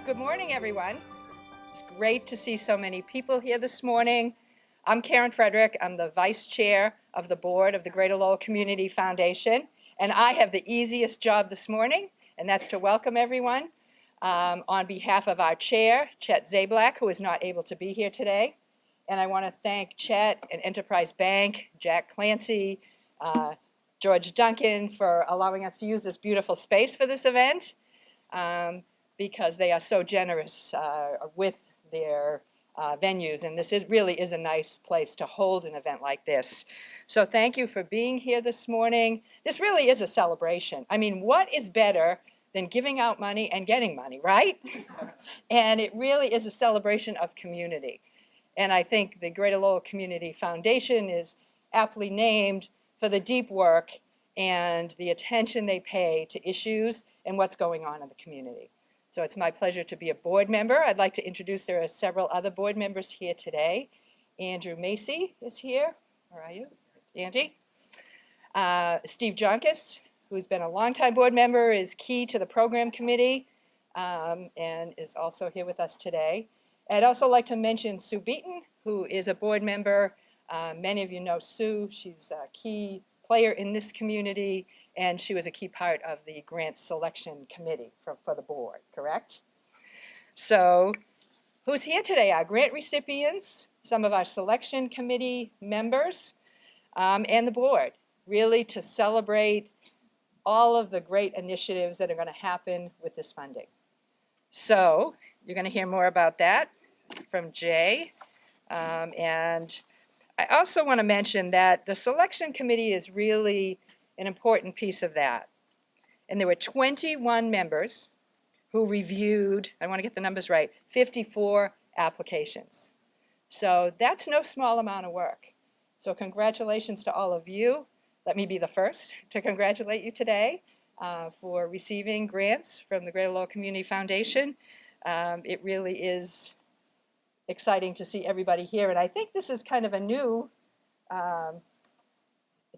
Good morning, everyone. It's great to see so many people here this morning. I'm Karen Frederick. I'm the Vice Chair of the Board of the Greater Lowell Community Foundation, and I have the easiest job this morning, and that's to welcome everyone on behalf of our Chair, Chet Zablak, who is not able to be here today. And I want to thank Chet and Enterprise Bank, Jack Clancy, George Duncan for allowing us to use this beautiful space for this event. Because they are so generous with their venues, and really is a nice place to hold an event like this. So thank you for being here this morning. This really is a celebration. I mean, what is better than giving out money and getting money, right? And it really is a celebration of community. And I think the Greater Lowell Community Foundation is aptly named for the deep work and the attention they pay to issues and what's going on in the community. So it's my pleasure to be a board member. I'd like to introduce, there are several other board members here today. Andrew Macy is here. Where are you, Andy? Steve Jonkis, who's been a longtime board member, is key to the program committee and is also here with us today. I'd also like to mention Sue Beaton, who is a board member. Many of you know Sue. She's a key player in this community, and she was a key part of the grant selection committee for the board, correct? So who's here today? Our grant recipients, some of our selection committee members, and the board, really to celebrate all of the great initiatives that are going to happen with this funding. So you're going to hear more about that from Jay. And I also want to mention that the selection committee is really an important piece of that. And there were 21 members who reviewed, I want to get the numbers right, 54 applications. So that's no small amount of work. So congratulations to all of you. Let me be the first to congratulate you today for receiving grants from the Greater Lowell Community Foundation. It really is exciting to see everybody here, and I think this is kind of a new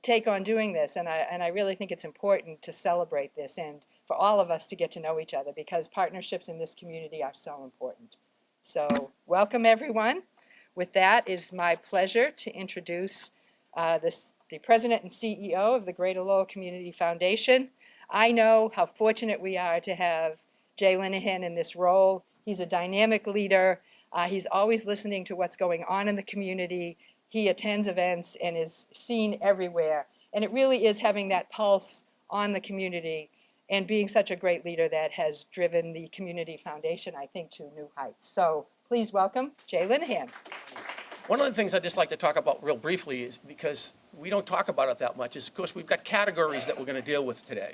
take on doing this, and I really think it's important to celebrate this and for all of us to get to know each other, because partnerships in this community are so important. So welcome everyone. With that, it is my pleasure to introduce the President and CEO of the Greater Lowell Community Foundation. I know how fortunate we are to have Jay Linehan in this role. He's a dynamic leader. He's always listening to what's going on in the community. He attends events and is seen everywhere. And it really is having that pulse on the community and being such a great leader that has driven the Community Foundation, I think, to new heights. So please welcome Jay Linehan. One of the things I'd just like to talk about real briefly is, because we don't talk about it that much, is, of course, we've got categories that we're going to deal with today.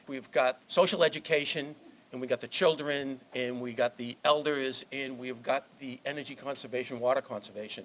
We've got social education, and we got the children, and we got the elders, and we've got the energy conservation, water conservation.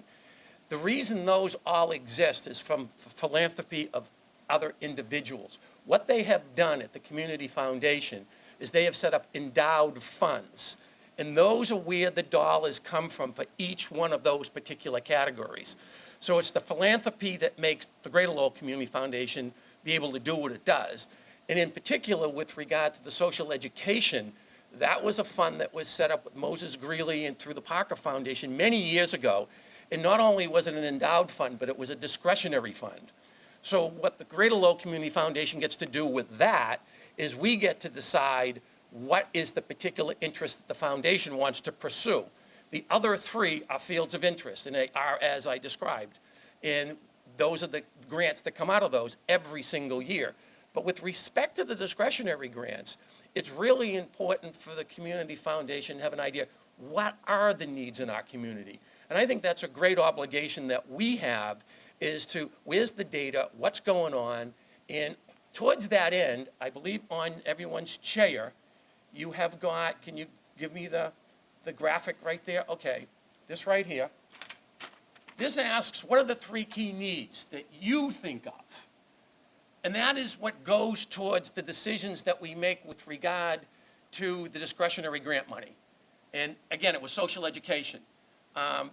The reason those all exist is from philanthropy of other individuals. What they have done at the Community Foundation is they have set up endowed funds, and those are where the dollars come from for each one of those particular categories. So it's the philanthropy that makes the Greater Lowell Community Foundation be able to do what it does. And in particular, with regard to the social education, that was a fund that was set up with Moses Greeley and through the Parker Foundation many years ago. And not only was it an endowed fund, but it was a discretionary fund. So what the Greater Lowell Community Foundation gets to do with that is we get to decide what is the particular interest that the foundation wants to pursue. The other three are fields of interest, and they are as I described. And those are the grants that come out of those every single year. But with respect to the discretionary grants, it's really important for the Community Foundation to have an idea, what are the needs in our community? And I think that's a great obligation that we have, is to, where's the data, what's going on? And towards that end, I believe on everyone's chair, you have got, can you give me the graphic right there? Okay, this right here. This asks, what are the three key needs that you think of? And that is what goes towards the decisions that we make with regard to the discretionary grant money. And again, it was social education. And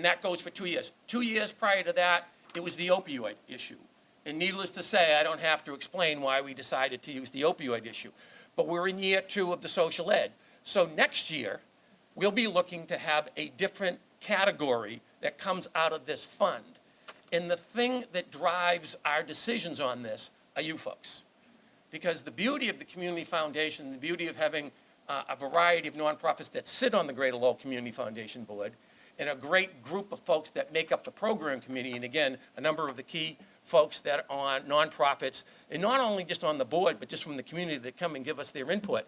that goes for 2 years. 2 years prior to that, it was the opioid issue. And needless to say, I don't have to explain why we decided to use the opioid issue. But we're in year 2 of the social ed. So next year, we'll be looking to have a different category that comes out of this fund. And the thing that drives our decisions on this are you folks. Because the beauty of the Community Foundation, the beauty of having a variety of nonprofits that sit on the Greater Lowell Community Foundation board, and a great group of folks that make up the program committee, and again, a number of the key folks that are nonprofits, and not only just on the board, but just from the community that come and give us their input,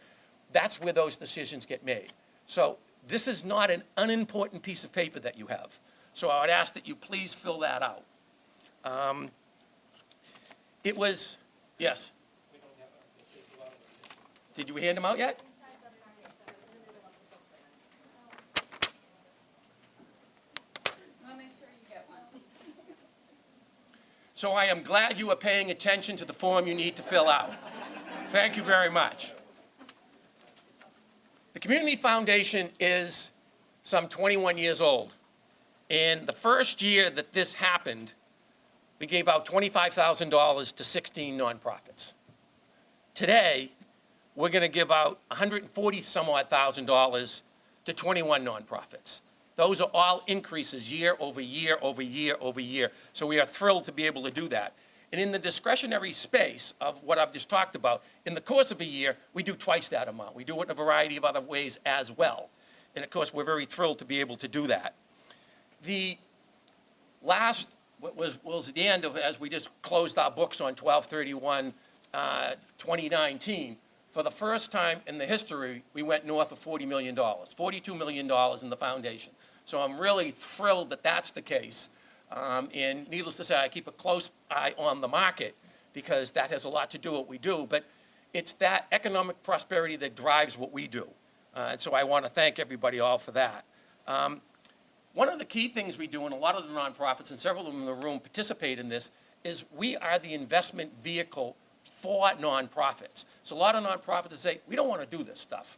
that's where those decisions get made. So this is not an unimportant piece of paper that you have. So I would ask that you please fill that out. It was, yes? Did you hand them out yet? So I am glad you are paying attention to the form you need to fill out. Thank you very much. The Community Foundation is some 21 years old. And the first year that this happened, we gave out $25,000 to 16 nonprofits. Today, we're going to give out $140,000 to 21 nonprofits. Those are all increases year over year over year over year. So we are thrilled to be able to do that. And in the discretionary space of what I've just talked about, in the course of a year, we do twice that amount. We do it in a variety of other ways as well. And of course, we're very thrilled to be able to do that. The last, what was the end of, as we just closed our books on 12/31/2019, for the first time in the history, we went north of $40 million, $42 million in the foundation. So I'm really thrilled that that's the case. And needless to say, I keep a close eye on the market because that has a lot to do with what we do. But it's that economic prosperity that drives what we do. And so I want to thank everybody all for that. One of the key things we do, and a lot of the nonprofits, and several of them in the room participate in this, is we are the investment vehicle for nonprofits. So a lot of nonprofits say, we don't want to do this stuff.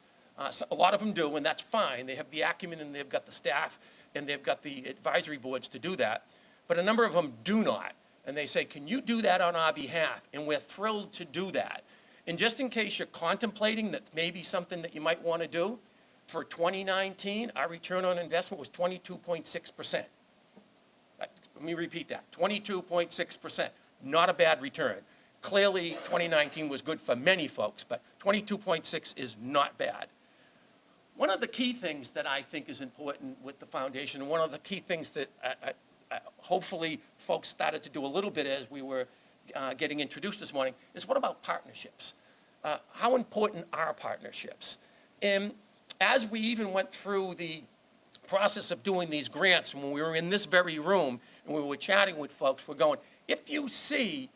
So a lot of them do, and that's fine. They have the acumen, and they've got the staff, and they've got the advisory boards to do that. But a number of them do not. And they say, can you do that on our behalf? And we're thrilled to do that. And just in case you're contemplating that maybe something that you might want to do, for 2019, our return on investment was 22.6%. Let me repeat that, 22.6%. Not a bad return. Clearly, 2019 was good for many folks, but 22.6 is not bad. One of the key things that I think is important with the foundation, and one of the key things that hopefully folks started to do a little bit as we were getting introduced this morning, is what about partnerships? How important are partnerships? And as we even went through the process of doing these grants, when we were in this very room and we were chatting with folks, we're going, if you see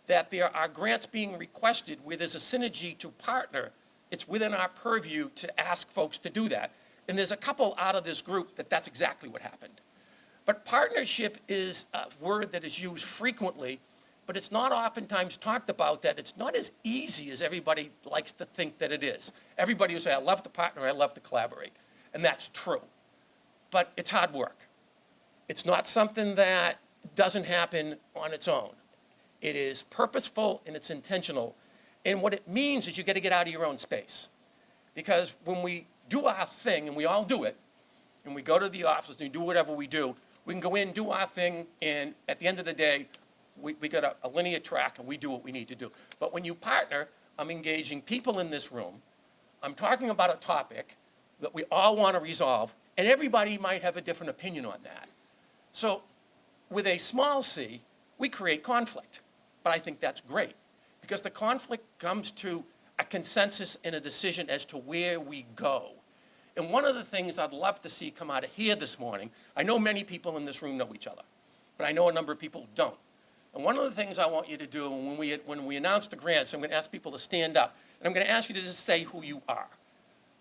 that there are grants being requested where there's a synergy to partner, it's within our purview to ask folks to do that. And there's a couple out of this group that's exactly what happened. But partnership is a word that is used frequently, but it's not oftentimes talked about that it's not as easy as everybody likes to think that it is. Everybody will say, I love to partner, I love to collaborate. And that's true. But it's hard work. It's not something that doesn't happen on its own. It is purposeful and it's intentional. And what it means is you got to get out of your own space. Because when we do our thing, and we all do it, and we go to the office and do whatever we do, we can go in, do our thing, and at the end of the day, we got a linear track and we do what we need to do. But when you partner, I'm engaging people in this room. I'm talking about a topic that we all want to resolve, and everybody might have a different opinion on that. So with a small c, we create conflict. But I think that's great because the conflict comes to a consensus and a decision as to where we go. And one of the things I'd love to see come out of here this morning, I know many people in this room know each other, but I know a number of people don't. And one of the things I want you to do when we announce the grants, I'm going to ask people to stand up, and I'm going to ask you to just say who you are.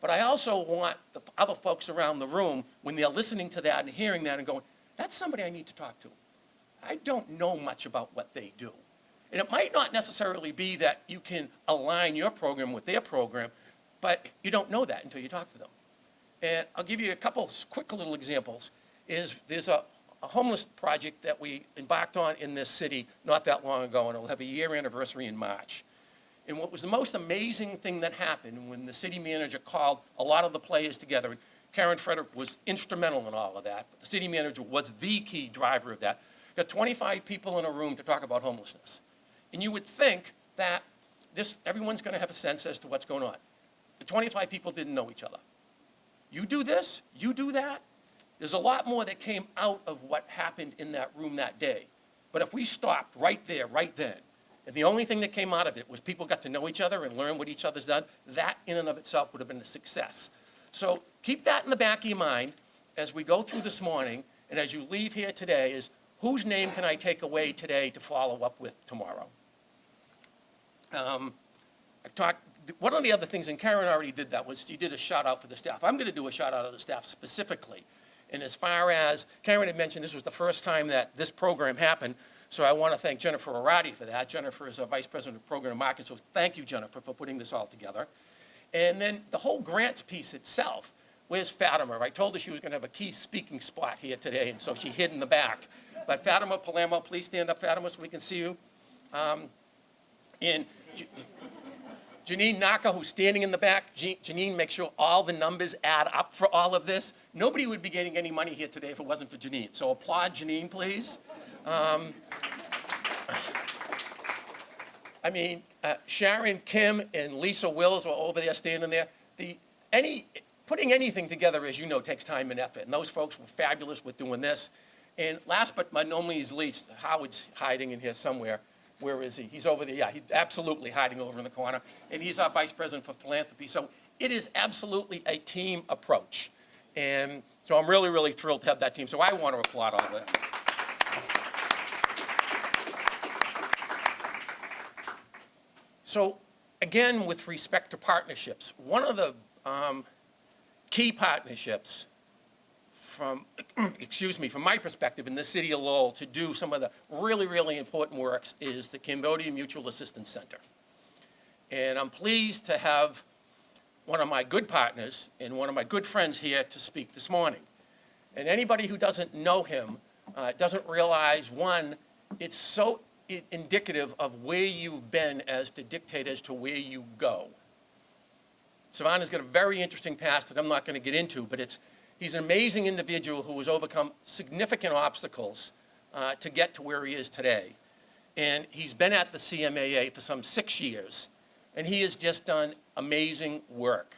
But I also want the other folks around the room, when they're listening to that and hearing that and going, that's somebody I need to talk to. I don't know much about what they do. And it might not necessarily be that you can align your program with their program, but you don't know that until you talk to them. And I'll give you a couple of quick little examples. There's a homeless project that we embarked on in this city not that long ago, and it'll have a year anniversary in March. And what was the most amazing thing that happened when the city manager called a lot of the players together, and Karen Frederick was instrumental in all of that, but the city manager was the key driver of that. Got 25 people in a room to talk about homelessness. And you would think that everyone's going to have a sense as to what's going on. The 25 people didn't know each other. You do this, you do that. There's a lot more that came out of what happened in that room that day. But if we stopped right there, right then, and the only thing that came out of it was people got to know each other and learn what each other's done, that in and of itself would have been a success. So keep that in the back of your mind as we go through this morning, and as you leave here today, is whose name can I take away today to follow up with tomorrow? One of the other things, and Karen already did that, was she did a shout out for the staff. I'm going to do a shout out of the staff specifically. And as far as Karen had mentioned, this was the first time that this program happened. So I want to thank Jennifer Arati for that. Jennifer is our Vice President of Program Marketing, so thank you, Jennifer, for putting this all together. And then the whole grants piece itself, where's Fatima? I told her she was going to have a key speaking spot here today, and so she hid in the back. But Fatima Palermo, please stand up, Fatima, so we can see you. And Janine Naka, who's standing in the back. Janine, make sure all the numbers add up for all of this. Nobody would be getting any money here today if it wasn't for Janine. So applaud Janine, please. Sharon, Kim, and Lisa Wills were over there standing there. Putting anything together, as you know, takes time and effort. And those folks were fabulous with doing this. And last but by no means least, Howard's hiding in here somewhere. Where is he? He's over there. Yeah, he's absolutely hiding over in the corner. And he's our Vice President for Philanthropy. So it is absolutely a team approach. And so I'm really, really thrilled to have that team. So I want to applaud all of that. So again, with respect to partnerships, one of the key partnerships from my perspective in the city of Lowell to do some of the really, really important works is the Cambodian Mutual Assistance Center. And I'm pleased to have one of my good partners and one of my good friends here to speak this morning. And anybody who doesn't know him doesn't realize, one, it's so indicative of where you've been as to dictate as to where you go. Savannah's got a very interesting past that I'm not going to get into, but he's an amazing individual who has overcome significant obstacles to get to where he is today. And he's been at the CMAA for some 6 years, and he has just done amazing work.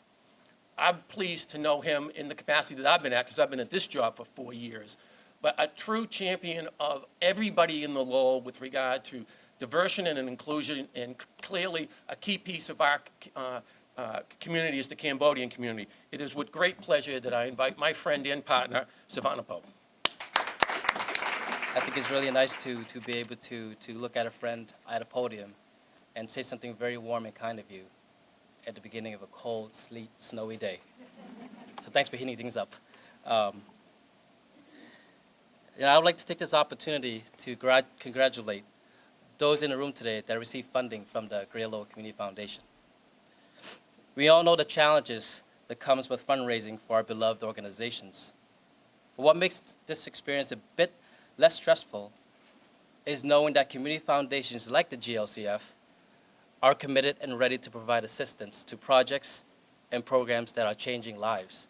I'm pleased to know him in the capacity that I've been at, because I've been at this job for 4 years. But a true champion of everybody in the Lowell with regard to diversity and inclusion, and clearly a key piece of our community is the Cambodian community. It is with great pleasure that I invite my friend and partner, Savannah Pope. I think it's really nice to be able to look at a friend at a podium and say something very warm and kind of you at the beginning of a cold, sleet, snowy day. So thanks for heating things up. I would like to take this opportunity to congratulate those in the room today that received funding from the Greater Lowell Community Foundation. We all know the challenges that comes with fundraising for our beloved organizations. But what makes this experience a bit less stressful is knowing that community foundations like the GLCF are committed and ready to provide assistance to projects and programs that are changing lives.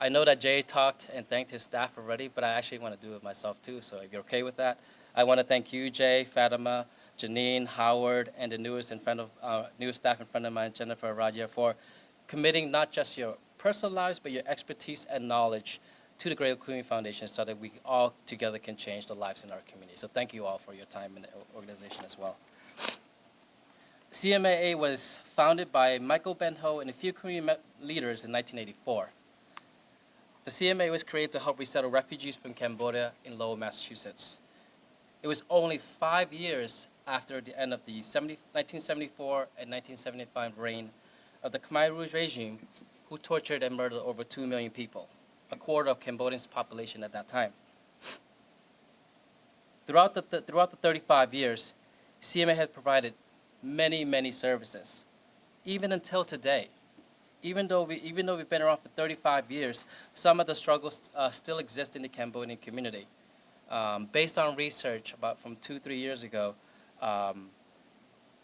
I know that Jay talked and thanked his staff already, but I actually want to do it myself too, so if you're okay with that. I want to thank you, Jay, Fatima, Janine, Howard, and the newest staff in front of mine, Jennifer Radia, for committing not just your personal lives, but your expertise and knowledge to the Greater Lowell Community Foundation so that we all together can change the lives in our community. So thank you all for your time in the organization as well. CMAA was founded by Michael Benho and a few community leaders in 1984. The CMA was created to help resettle refugees from Cambodia in Lowell, Massachusetts. It was only 5 years after the end of the 1974 and 1975 reign of the Khmer Rouge regime, who tortured and murdered over 2 million people, a quarter of Cambodians' population at that time. Throughout the 35 years, CMA has provided many, many services, even until today. Even though we've been around for 35 years, some of the struggles still exist in the Cambodian community. Based on research from 2-3 years ago,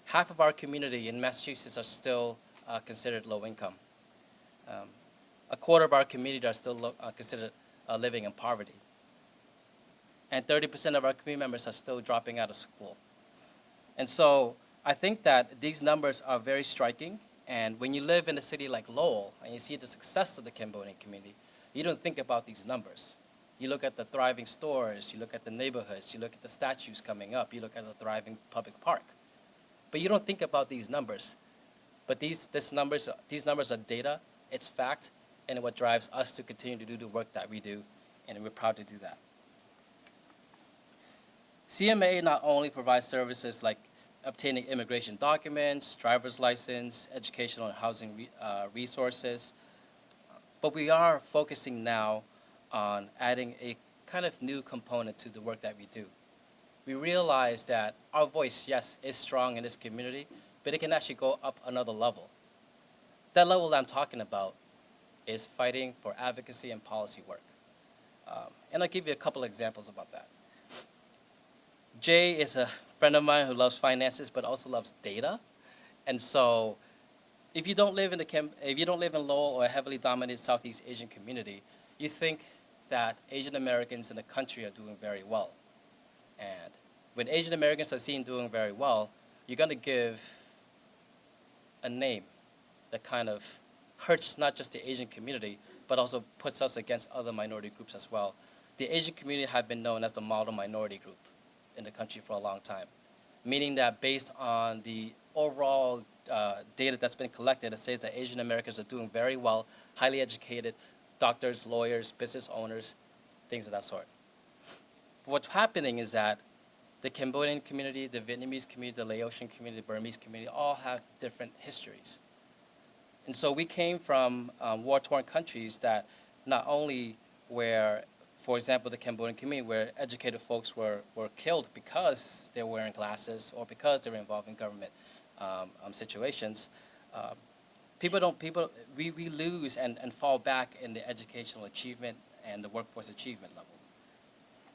half of our community in Massachusetts are still considered low income. A quarter of our community are still considered living in poverty. And 30% of our community members are still dropping out of school. And so I think that these numbers are very striking. And when you live in a city like Lowell and you see the success of the Cambodian community, you don't think about these numbers. You look at the thriving stores, you look at the neighborhoods, you look at the statues coming up, you look at the thriving public park. But you don't think about these numbers. But these numbers are data, it's fact, and what drives us to continue to do the work that we do, and we're proud to do that. CMA not only provides services like obtaining immigration documents, driver's license, educational and housing resources, but we are focusing now on adding a kind of new component to the work that we do. We realize that our voice, yes, is strong in this community, but it can actually go up another level. That level that I'm talking about is fighting for advocacy and policy work. And I'll give you a couple examples about that. Jay is a friend of mine who loves finances but also loves data. And so if you don't live in Lowell or a heavily dominated Southeast Asian community, you think that Asian Americans in the country are doing very well. And when Asian Americans are seen doing very well, you're going to give a name that kind of hurts not just the Asian community, but also puts us against other minority groups as well. The Asian community have been known as the model minority group in the country for a long time, meaning that based on the overall data that's been collected, it says that Asian Americans are doing very well, highly educated, doctors, lawyers, business owners, things of that sort. But what's happening is that the Cambodian community, the Vietnamese community, the Laotian community, the Burmese community all have different histories. And so we came from war-torn countries that not only where, for example, the Cambodian community, where educated folks were killed because they were wearing glasses or because they were involved in government situations, we lose and fall back in the educational achievement and the workforce achievement level.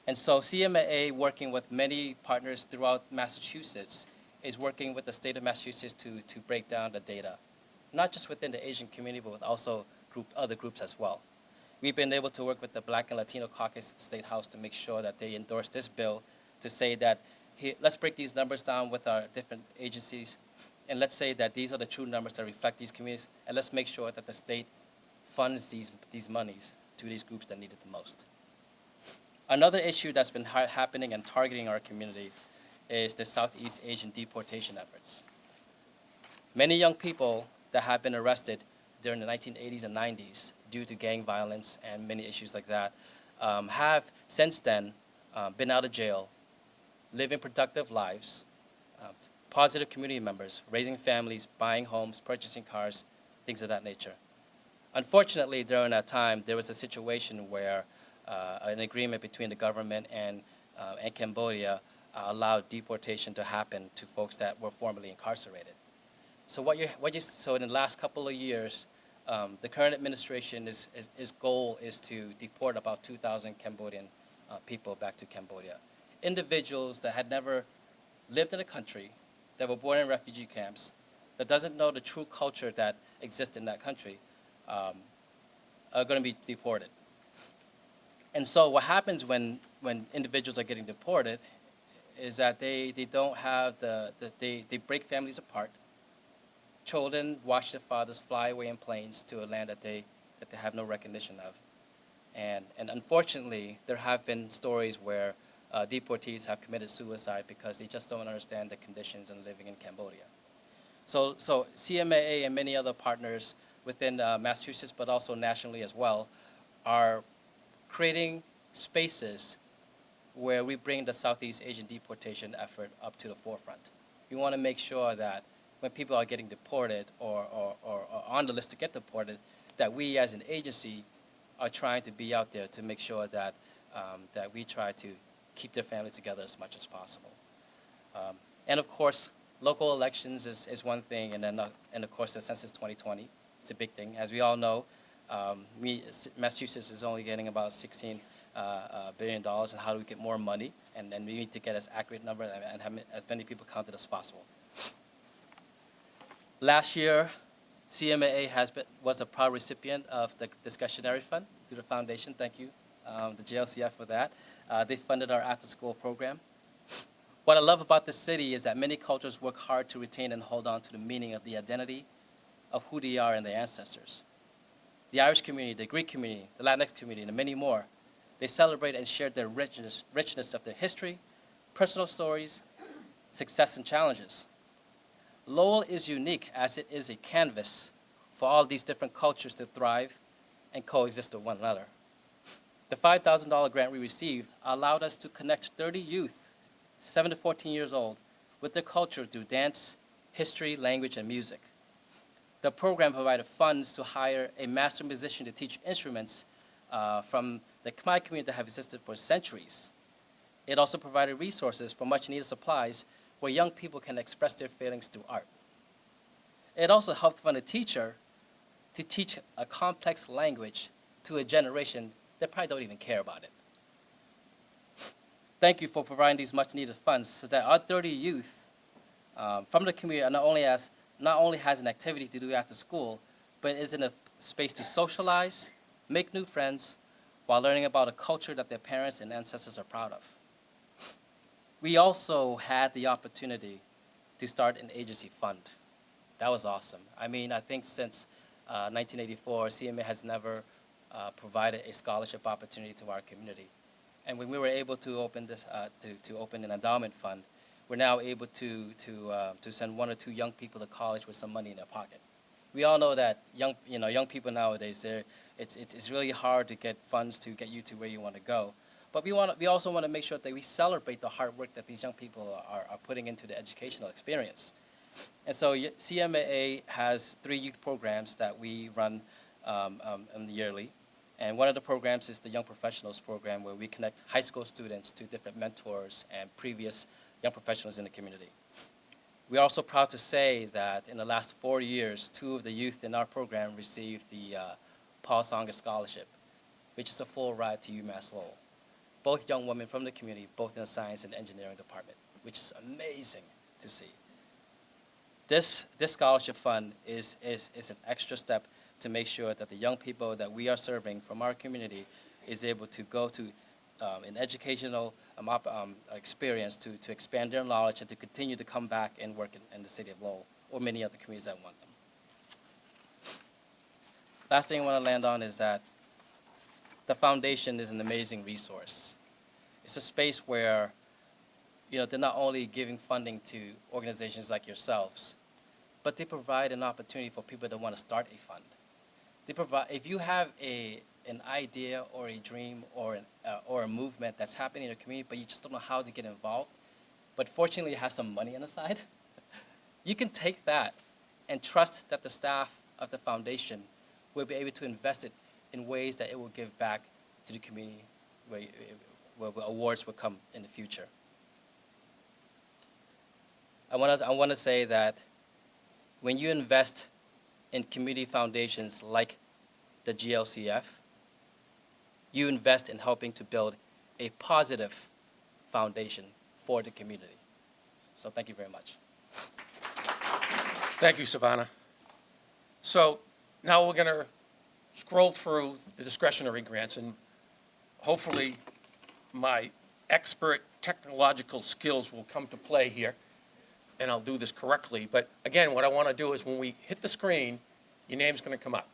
And so CMAA, working with many partners throughout Massachusetts, is working with the state of Massachusetts to break down the data, not just within the Asian community, but with also other groups as well. We've been able to work with the Black and Latino Caucus State House to make sure that they endorse this bill to say that, hey, let's break these numbers down with our different agencies, and let's say that these are the true numbers that reflect these communities, and let's make sure that the state funds these monies to these groups that need it the most. Another issue that's been happening and targeting our community is the Southeast Asian deportation efforts. Many young people that have been arrested during the 1980s and 90s due to gang violence and many issues like that have since then been out of jail, living productive lives, positive community members, raising families, buying homes, purchasing cars, things of that nature. Unfortunately, during that time, there was a situation where an agreement between the government and Cambodia allowed deportation to happen to folks that were formerly incarcerated. So so in the last couple of years, the current administration his goal is to deport about 2,000 Cambodian people back to Cambodia. Individuals that had never lived in the country, that were born in refugee camps, that doesn't know the true culture that exists in that country, are going to be deported. And so what happens when individuals are getting deported is that they don't have they break families apart. Children watch their fathers fly away in planes to a land that they have no recognition of. And unfortunately, there have been stories where deportees have committed suicide because they just don't understand the conditions in living in Cambodia. So CMAA and many other partners within Massachusetts, but also nationally as well, are creating spaces where we bring the Southeast Asian deportation effort up to the forefront. We want to make sure that when people are getting deported or on the list to get deported, that we as an agency are trying to be out there to make sure that that we try to keep their families together as much as possible. And of course, local elections is one thing, and then and of course the Census 2020 is a big thing. As we all know, Massachusetts is only getting about $16 billion, and how do we get more money? And we need to get as accurate number and have as many people counted as possible. Last year, CMAA was a proud recipient of the Discretionary Fund through the foundation. Thank you, the GLCF, for that. They funded our after-school program. What I love about this city is that many cultures work hard to retain and hold on to the meaning of the identity of who they are and their ancestors. The Irish community, the Greek community, the Latinx community, and many more, they celebrate and share their richness of their history, personal stories, success, and challenges. Lowell is unique as it is a canvas for all these different cultures to thrive and coexist with one another. The $5,000 grant we received allowed us to connect 30 youth, 7 to 14 years old, with their culture through dance, history, language, and music. The program provided funds to hire a master musician to teach instruments from the Khmer community that have existed for centuries. It also provided resources for much-needed supplies where young people can express their feelings through art. It also helped fund a teacher to teach a complex language to a generation that probably don't even care about it. Thank you for providing these much-needed funds so that our 30 youth from the community not only has an activity to do after school, but is in a space to socialize, make new friends, while learning about a culture that their parents and ancestors are proud of. We also had the opportunity to start an agency fund. That was awesome. I mean, I think since 1984, CMA has never provided a scholarship opportunity to our community. And when we were able to open this, to open an endowment fund, we're now able to send 1 or 2 young people to college with some money in their pocket. We all know that young people nowadays, it's really hard to get funds to get you to where you want to go. But we also want to make sure that we celebrate the hard work that these young people are putting into the educational experience. And so CMAA has 3 youth programs that we run yearly. And one of the programs is the Young Professionals program, where we connect high school students to different mentors and previous young professionals in the community. We are also proud to say that in the last 4 years, 2 of the youth in our program received the Paul Songer Scholarship, which is a full ride to UMass Lowell. Both young women from the community, both in the science and engineering department, which is amazing to see. This scholarship fund is an extra step to make sure that the young people that we are serving from our community is able to go to an educational experience to expand their knowledge and to continue to come back and work in the city of Lowell or many other communities that want them. Last thing I want to land on is that the foundation is an amazing resource. It's a space where they're not only giving funding to organizations like yourselves, but they provide an opportunity for people that want to start a fund. They provide, if you have an idea or a dream or a movement that's happening in the community, but you just don't know how to get involved, but fortunately you have some money on the side, you can take that and trust that the staff of the foundation will be able to invest it in ways that it will give back to the community where awards will come in the future. I want to say that when you invest in community foundations like the GLCF, you invest in helping to build a positive foundation for the community. So thank you very much. Thank you, Savannah. So now we're going to scroll through the discretionary grants, and hopefully my expert technological skills will come to play here, and I'll do this correctly. But again, what I want to do is when we hit the screen, your name's going to come up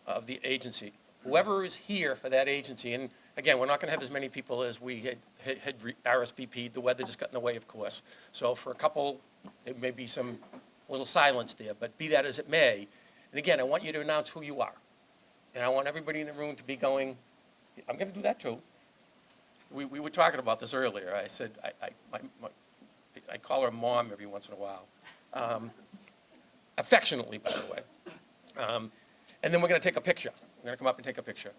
of the agency. Whoever is here for that agency, and again, we're not going to have as many people as we had RSVP'd. The weather just got in the way, of course. So for a couple, there may be some little silence there, but be that as it may. And again, I want you to announce who you are. And I want everybody in the room to be going, I'm going to do that too. We were talking about this earlier. I said, I call her mom every once in a while. Affectionately, by the way. And then we're going to take a picture. We're going to come up and take a picture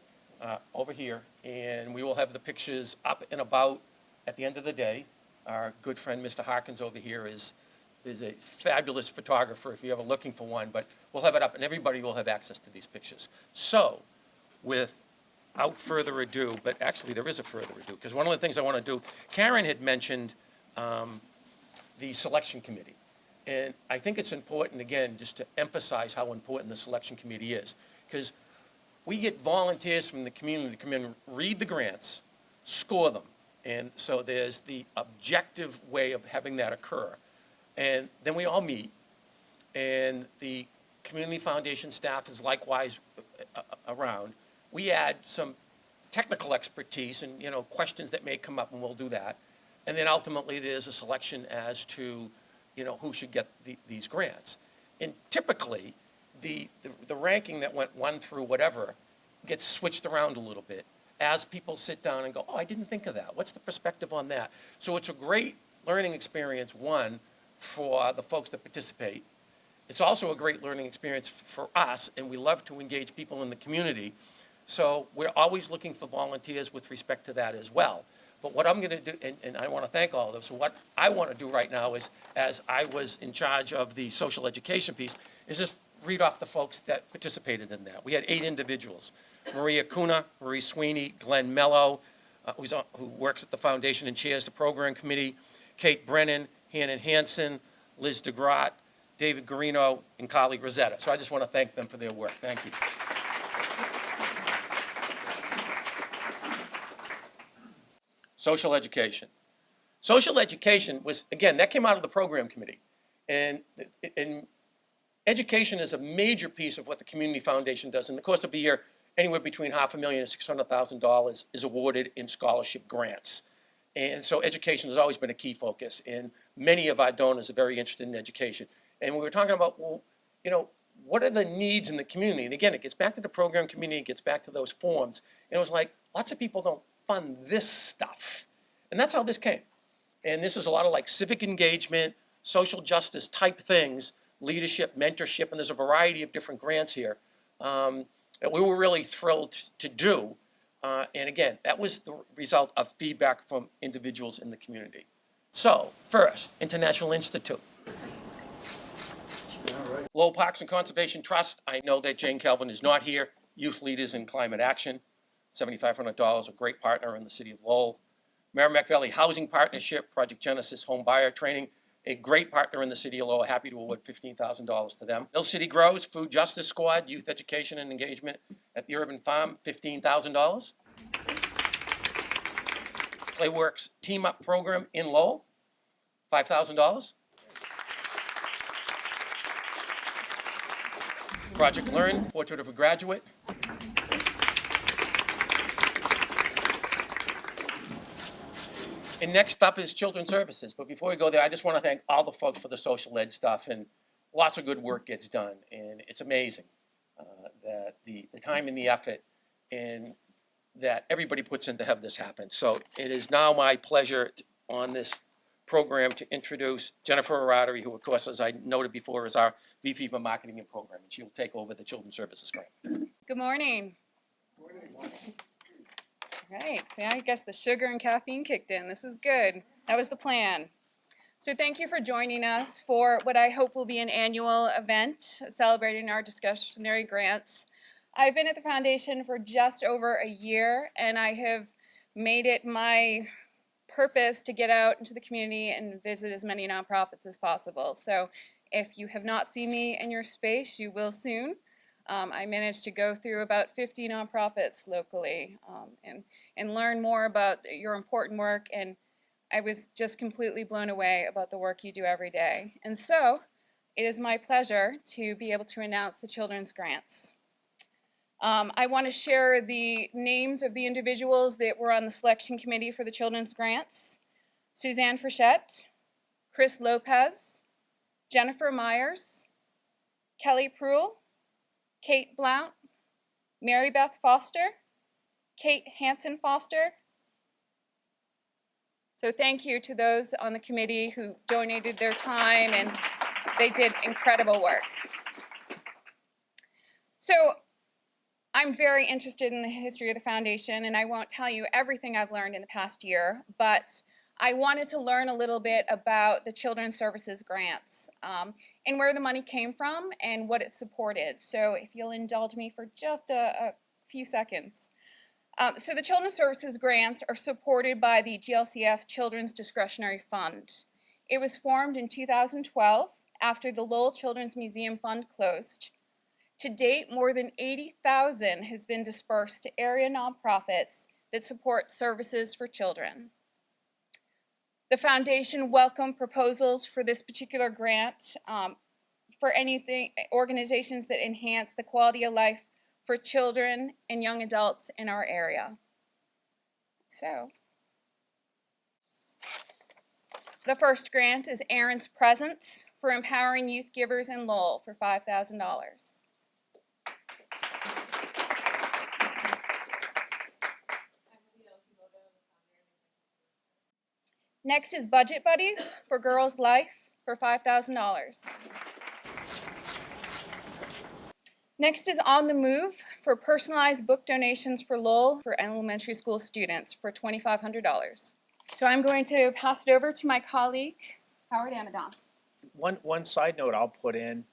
over here. And we will have the pictures up and about at the end of the day. Our good friend, Mr. Harkins, over here is a fabulous photographer if you're ever looking for one. But we'll have it up, and everybody will have access to these pictures. So without further ado, but actually there is a further ado, because one of the things I want to do, Karen had mentioned the selection committee. And I think it's important, again, just to emphasize how important the selection committee is. Because we get volunteers from the community to come in, read the grants, score them. And so there's the objective way of having that occur. And then we all meet, and the community foundation staff is likewise around. We add some technical expertise and, questions that may come up, and we'll do that. And then ultimately there's a selection as to, who should get these grants. And typically, the ranking that went 1 through whatever gets switched around a little bit as people sit down and go, oh, I didn't think of that. What's the perspective on that? So it's a great learning experience, one, for the folks that participate. It's also a great learning experience for us, and we love to engage people in the community. So we're always looking for volunteers with respect to that as well. But what I'm going to do, and I want to thank all of them, so what I want to do right now is, as I was in charge of the social education piece, is just read off the folks that participated in that. We had 8 individuals: Maria Cunha, Marie Sweeney, Glenn Mello, who works at the foundation and chairs the program committee, Kate Brennan, Hannon Hansen, Liz DeGrott, David Garino, and Carly Rosetta. So I just want to thank them for their work. Thank you. Social education. Social education was, again, that came out of the program committee. And education is a major piece of what the Community Foundation does. In the course of a year, anywhere between $500,000 and $600,000 is awarded in scholarship grants. And so education has always been a key focus. And many of our donors are very interested in education. And we were talking about, well, what are the needs in the community? And again, it gets back to the program community, it gets back to those forms. And it was like, lots of people don't fund this stuff. And that's how this came. And this is a lot of like civic engagement, social justice type things, leadership, mentorship, and there's a variety of different grants here that we were really thrilled to do. And again, that was the result of feedback from individuals in the community. So, first, International Institute. Lowell Parks and Conservation Trust. I know that Jane Calvin is not here. Youth Leaders in Climate Action. $7,500, a great partner in the city of Lowell. Merrimack Valley Housing Partnership, Project Genesis Home Buyer Training, a great partner in the city of Lowell. Happy to award $15,000 to them. Mill City Grows, Food Justice Squad, Youth Education and Engagement at the Urban Farm, $15,000. Playworks Team Up Program in Lowell, $5,000. Project Learn, Portrait of a Graduate. And next up is Children's Services. But before we go there, I just want to thank all the folks for the social ed stuff. And lots of good work gets done. And it's amazing that the time and the effort and that everybody puts in to have this happen. So it is now my pleasure on this program to introduce Jennifer Aradery, who, of course, as I noted before, is our VP for Marketing and Program. And she will take over the Children's Services grant. Good morning. Right, so I guess the sugar and caffeine kicked in. This is good. That was the plan. So thank you for joining us for what I hope will be an annual event celebrating our discretionary grants. I've been at the foundation for just over a year, and I have made it my purpose to get out into the community and visit as many nonprofits as possible. So if you have not seen me in your space, you will soon. I managed to go through about 50 nonprofits locally and learn more about your important work, and I was just completely blown away about the work you do every day. And so it is my pleasure to be able to announce the children's grants. I want to share the names of the individuals that were on the selection committee for the children's grants: Suzanne Frechette, Chris Lopez, Jennifer Myers, Kelly Pruill, Kate Blount, Mary Beth Foster, Kate Hansen Foster. So thank you to those on the committee who donated their time, and they did incredible work. So I'm very interested in the history of the foundation, and I won't tell you everything I've learned in the past year, but I wanted to learn a little bit about the Children's Services grants and where the money came from and what it supported. So if you'll indulge me for just a few seconds. So the Children's Services grants are supported by the GLCF Children's Discretionary Fund. It was formed in 2012 after the Lowell Children's Museum Fund closed. To date, more than $80,000 has been dispersed to area nonprofits that support services for children. The foundation welcomed proposals for this particular grant for organizations that enhance the quality of life for children and young adults in our area. So, the first grant is Aaron's Presence for empowering youth givers in Lowell for $5,000. Next is Budget Buddies for Girls Life for $5,000. Next is On the Move for personalized book donations for Lowell for elementary school students for $2,500. So I'm going to pass it over to my colleague, Howard Amadon. One side note I'll put in,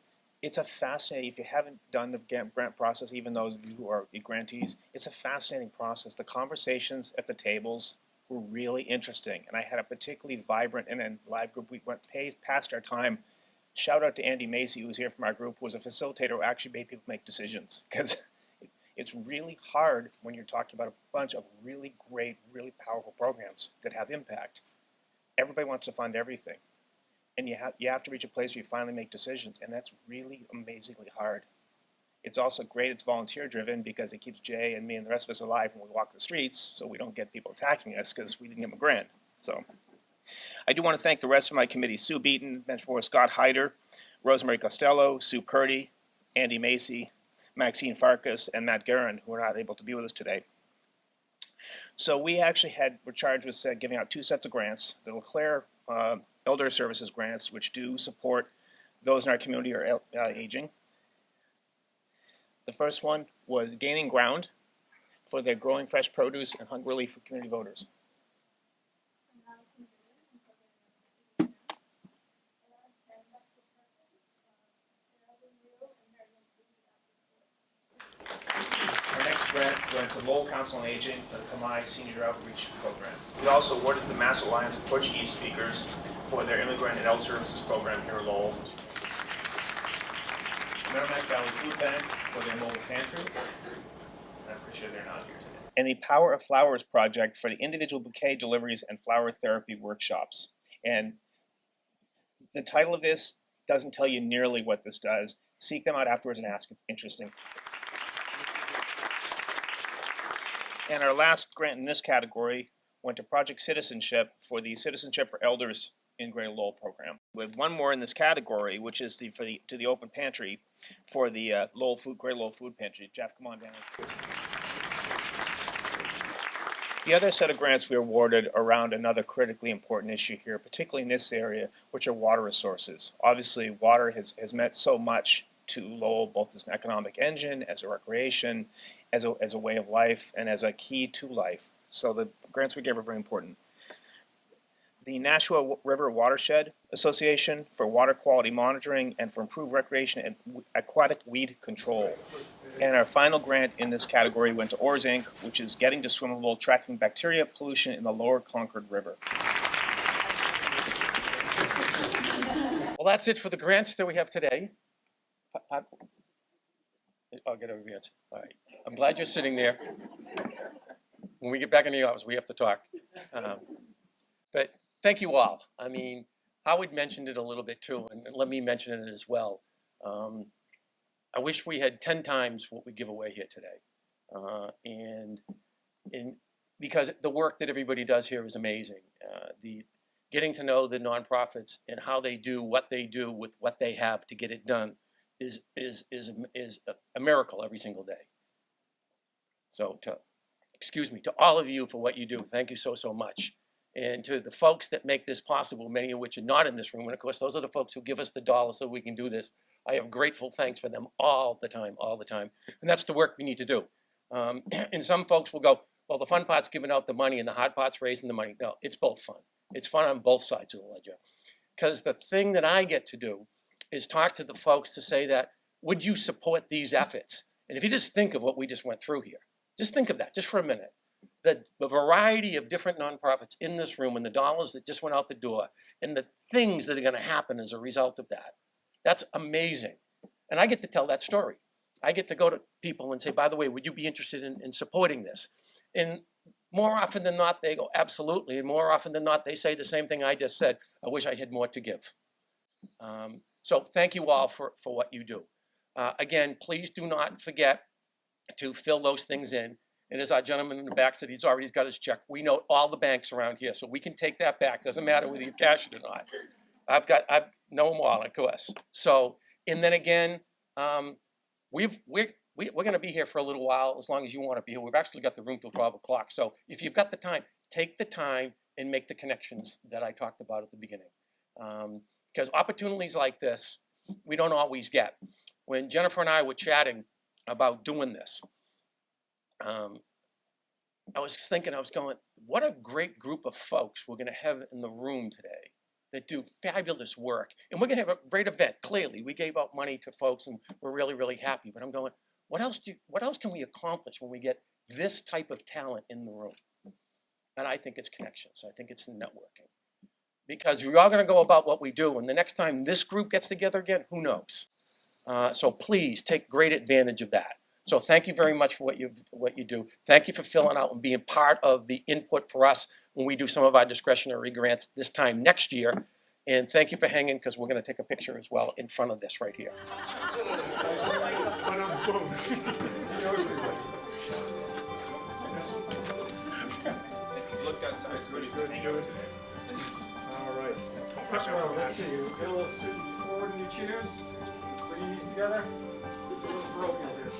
it's a fascinating, if you haven't done the grant process, even those of you who are grantees, it's a fascinating process. The conversations at the tables were really interesting, and I had a particularly vibrant and live group. We went past our time. Shout out to Andy Macy, who's here from our group, who was a facilitator who actually made people make decisions, because it's really hard when you're talking about a bunch of really great, really powerful programs that have impact. Everybody wants to fund everything, and you have to reach a place where you finally make decisions, and that's really amazingly hard. It's also great, it's volunteer driven, because it keeps Jay and me and the rest of us alive when we walk the streets, so we don't get people attacking us because we didn't give them a grant. So I do want to thank the rest of my committee: Sue Beaton, mentioned before, Scott Hyder, Rosemary Costello, Sue Purdy, Andy Macy, Maxine Farkas, and Matt Guerin, who are not able to be with us today. So we actually were charged with giving out 2 sets of grants: the LeClaire Elder Services grants, which do support those in our community who are aging. The first one was Gaining Ground for their Growing Fresh Produce and Hunger Relief for community voters. Our next grant went to Lowell Council on Aging for the Kamai Senior Outreach Program. We also awarded the Mass Alliance of Portuguese Speakers for their Immigrant and Health Services Program here at Lowell. Merrimack Valley Food Bank for their mobile pantry. I'm pretty sure they're not here today. And the Power of Flowers project for the individual bouquet deliveries and flower therapy workshops. And the title of this doesn't tell you nearly what this does. Seek them out afterwards and ask. It's interesting. And our last grant in this category went to Project Citizenship for the Citizenship for Elders in Greater Lowell program. We have one more in this category, which is to the open pantry for the Greater Lowell Food Pantry. Jeff, come on down. The other set of grants we awarded around another critically important issue here, particularly in this area, which are water resources. Obviously, water has meant so much to Lowell, both as an economic engine, as a recreation, as a way of life, and as a key to life. So the grants we gave are very important. The Nashua River Watershed Association for water quality monitoring and for improved recreation and aquatic weed control. And our final grant in this category went to Oars Inc., which is getting to swimmable, tracking bacteria pollution in the lower Concord River. Well, that's it for the grants that we have today. I'll get over here. All right. I'm glad you're sitting there. When we get back in the office, we have to talk. But thank you all. I mean, Howard mentioned it a little bit too, and let me mention it as well. I wish we had 10 times what we give away here today. And because the work that everybody does here is amazing. The getting to know the nonprofits and how they do what they do with what they have to get it done is a miracle every single day. So to all of you for what you do, thank you so much. And to the folks that make this possible, many of which are not in this room, and of course those are the folks who give us the dollars so we can do this. I have grateful thanks for them all the time. And that's the work we need to do. And some folks will go, well, the fun part's giving out the money and the hard part's raising the money. No, it's both fun. It's fun on both sides of the ledger. Because the thing that I get to do is talk to the folks to say that, would you support these efforts? And if you just think of what we just went through here, just think of that, just for a minute. The variety of different nonprofits in this room and the dollars that just went out the door and the things that are going to happen as a result of that. That's amazing. And I get to tell that story. I get to go to people and say, by the way, would you be interested in supporting this? And more often than not, they go, absolutely. And more often than not, they say the same thing I just said. I wish I had more to give. So thank you all for what you do. Again, please do not forget to fill those things in. And as our gentleman in the back said, he's got his check. We know all the banks around here, so we can take that back. Doesn't matter whether you cash it or not. I know them all, of course. So, and then again, we're going to be here for a little while, as long as you want to be here. We've actually got the room till 12 o'clock. So if you've got the time, take the time and make the connections that I talked about at the beginning. Because opportunities like this, we don't always get. When Jennifer and I were chatting about doing this, I was thinking, I was going, what a great group of folks we're going to have in the room today that do fabulous work. And we're going to have a great event. Clearly, we gave out money to folks and we're really, really happy. But I'm going, what else can we accomplish when we get this type of talent in the room? And I think it's connections. I think it's the networking. Because we're all going to go about what we do. And the next time this group gets together again, who knows? So please take great advantage of that. So thank you very much for what you do. Thank you for filling out and being part of the input for us when we do some of our discretionary grants this time next year. And thank you for hanging, because we're going to take a picture as well in front of this right here. Looked outside, it's good. All right. So let's see. We'll sit forward in your chairs. Put your knees together. A little broken here.